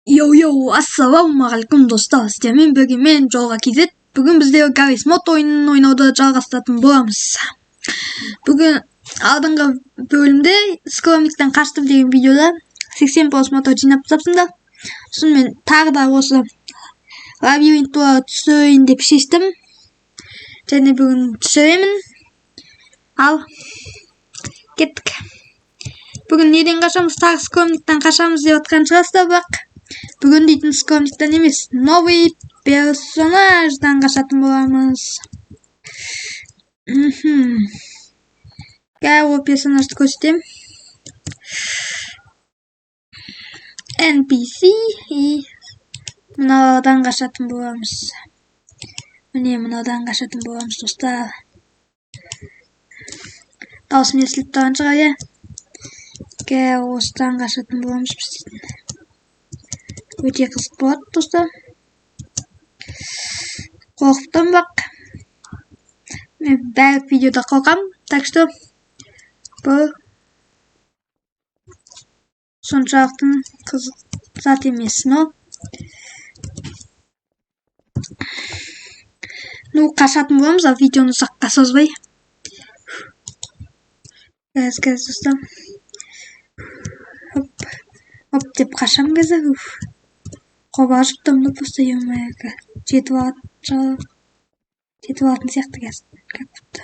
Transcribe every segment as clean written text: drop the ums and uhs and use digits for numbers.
Assalamualaikum dostlar. Sizlerмен бірге мен Жолға KZ. Бүгін бізде Garry's Mod ойынын ойнауды жалғастыратын боламыз. Бүгін алдыңғы бөлімде скромниктен қаштым деген видеода 80% мотор жинап тастапсыңдар. Сонымен тағы да осы лабиринт туралы түсірейін деп шештім. Және бүгін түсіремін. Ал кеттік. Бүгін неден қашамыз? Тағы скромниктен қашамыз деп отқан шығарсыздар, бірақ бүгін дейтін скромниктен емес, новый персонаждан қашатын боламыз. Қазір ол персонажды көрсетем. NPC и мынадан қашатын боламыз. Міне мынадан қашатын боламыз, достар. Даусым естіліп тұрған шығар, иә? Қазір осыдан қашатын боламыз біз дейтін. Өте қызық болады, достар. Қорқыптым бақ. Мен бәрі видеода қорқам, так что бұл соншалықты қызық зат емес, но қашатын боламыз, ал видеоны ұзаққа созбай. Қазір, достар. Оп деп қашам қазір. Қобажып тұрмды просто емайға. Жетіп алатын сияқты қазір. Как будто.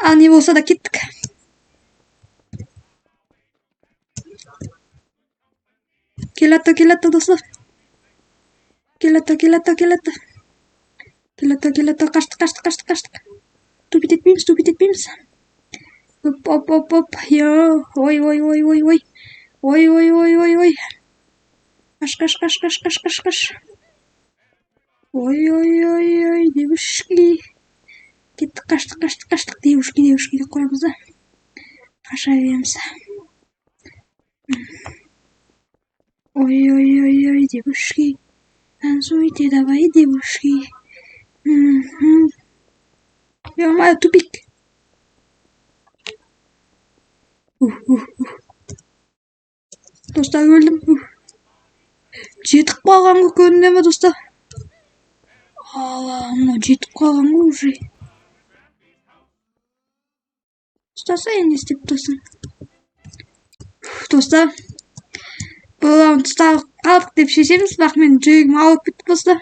Ал не болса да кеттік. Келатты, достар. Келатты. Қаштық. Тупит етпейміз. Оп. Йо. Ой. Қаш. Ой, девушки. Кеттік, қаштық. Девушки деп қоямыз да. Қаша береміз. Ой, девушки. Танцуйте, давай, девушки. Ё-моё, тупик. Достар, өлдім. Жетіп қалған көрінді ме, достар? Жетіп қалған уже. Достар, сен не істеп тұрсың? Достар, бұл раундта қалдық деп шешеміз, бірақ мен жүрегім ауырып кетті, достар.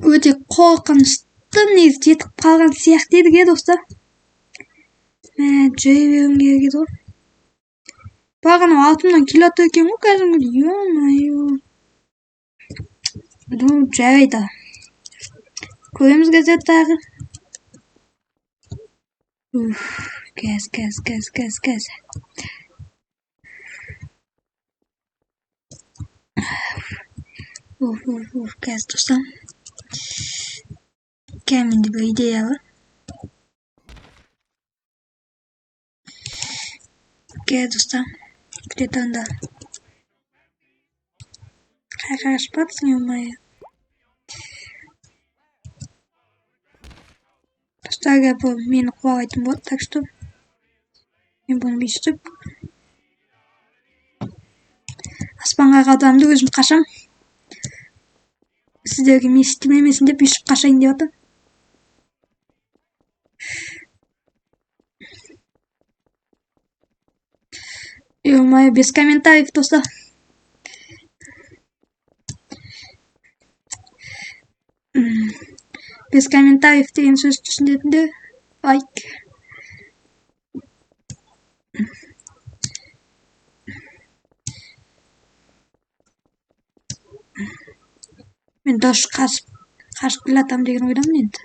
Өте қорқынышты, негізі жетіп қалған сияқты едіге, достар. Мен жүре беруім керек еді ғой. Бағана алтымнан келатыр екен ғой, кәдімгі. Ё-моё. Жарайды. Көреміз қазір тағы. Кәз. Кәз, достар. Кәменде бір идея бар. Кәз, достар. Где-то анда. Қашып батсың, ё-моё. Достарға бұл мені қуалайтын болады, так что мен бұны бүйтіп аспанға қадамды өзім қашам. Сіздерге естімемесін деп бүйтіп қашайын деп жатыр. Ё-моё, без комментариев, достар. Без комментариев деген сөз түсінетіндер лайк. Мен дұрыс қашып келатам деген ойдамын енді.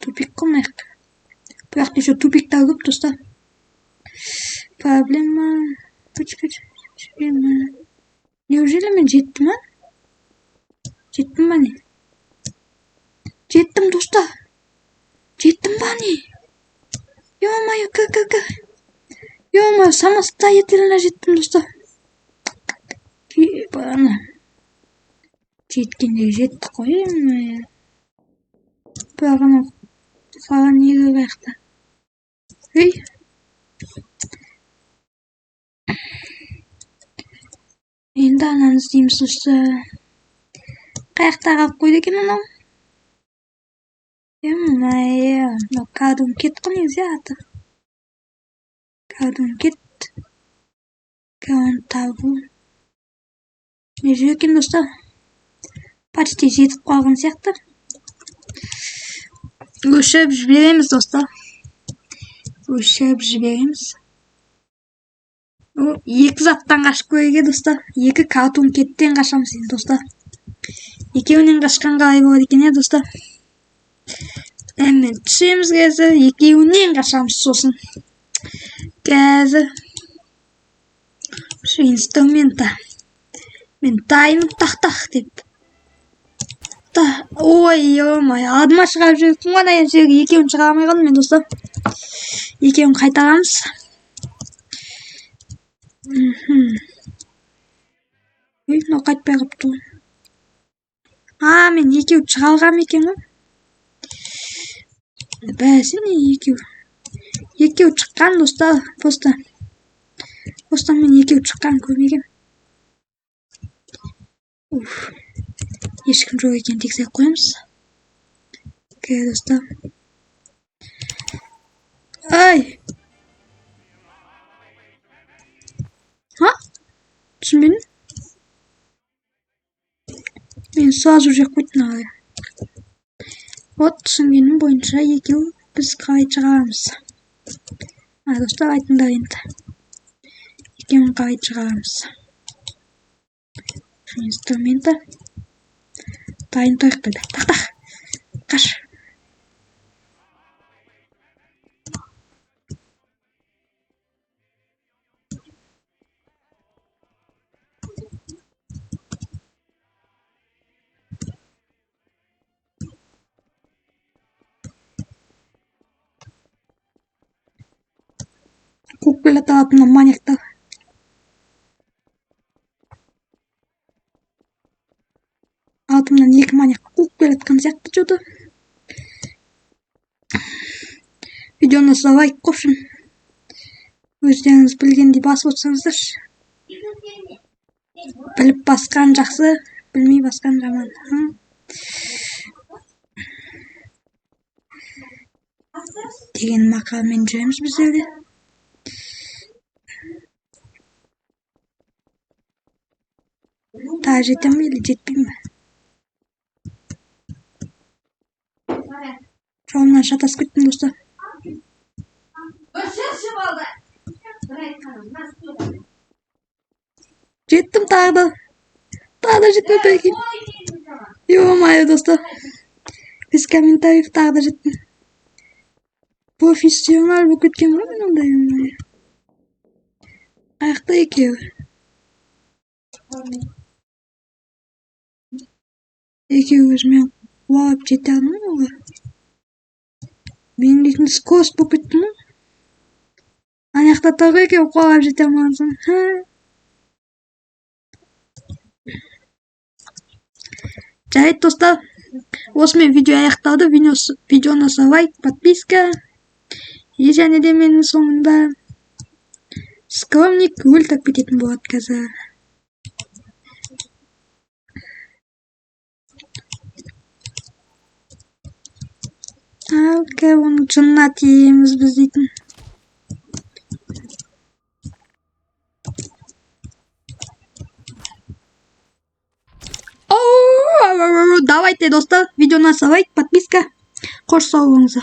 Тупик қылмайық. Бірақ еще тупиктар көп, достар. Проблема. Неужели мен жеттім, а? Жеттім ба не? Жеттім, достар. Жеттім ба не? Ё-моё, Ё-моё, самостоятельно жеттім, достар. Бана. Жеткенде жетті қой, ё-моё. Бағана саған неге бақты? Ей. жағынан іздейміз достар. Қаяқта қалып қойды екен анау? Мынау кәдімгі кет қой негізі аты. Кәдімгі кет. Оны табу. Не жүр екен достар? Почти жетіп қалған сияқты. Өшіп жібереміз достар. Өшіп жібереміз. Екі заттан қашып көреге достар. Екі картун кеттен қашамыз достар. Екеуінен қашқан қалай болады екен достар. Әмен түсеміз қазір. Екеуінен қашамыз сосын. Қазір. Şu инструмента. Мен тайынып тақ деп. Ой, адыма шығарып жүрмін ғана жерге екеуін шығарамай қалдым мен достар. Екеуін қайтарамыз. Мынау қайтпай қалыпты. Мен екеуі шығарғам екен ғой. Бәсе не екеуі. Екеуі шыққан достар. Просто мен екеуі шыққан көрмегем. Ешкім жоқ екен тексеріп қоямыз. Достар. Ай! Түсінбедім? Мен сразу жеп қойдым ағай. Түсінгенім бойынша екеуі біз қалай шығарамыз. Достар айтыңдар енді. Екеуін қалай шығарамыз. Şu инструмента. Дайын тойық білді. Тақ. Қаш. Көкпелі талатымнан маньяктар. Алтымнан екі маньяк қуып келатқан сияқты жоды. Видеоны лайк қойсын. Өздеріңіз білгендей басып отырсаңыздар. Біліп басқан жақсы, білмей басқан жаман. Деген мақалмен жүреміз біздерде. Тағы жетем бе, или жетпейм бе? Жолымнан шатасып кеттім достар. Жеттім тағы да. Тағы да жетпей екен. Ё-моё достар. Без комментариев тағы да жеттім. Профессионал болып кеткен ғой мен ондай. Аяқта екеуі. Екеуі өзімен қуалап жете алмай олар. Мен дейтін скорость болып кеттім ғой. Аяқта тағы екеуі қуалап жете алмағансың. Жарайды достар. Осымен видео аяқталды. Видеоны лайк, подписка. И және де менің соңында скромник өлтіріп кететін болады қазір. Оның жынына тиеміз біз дейтін. Давайте достар, видеоны лайк, подписка. Қош сау болыңыздар.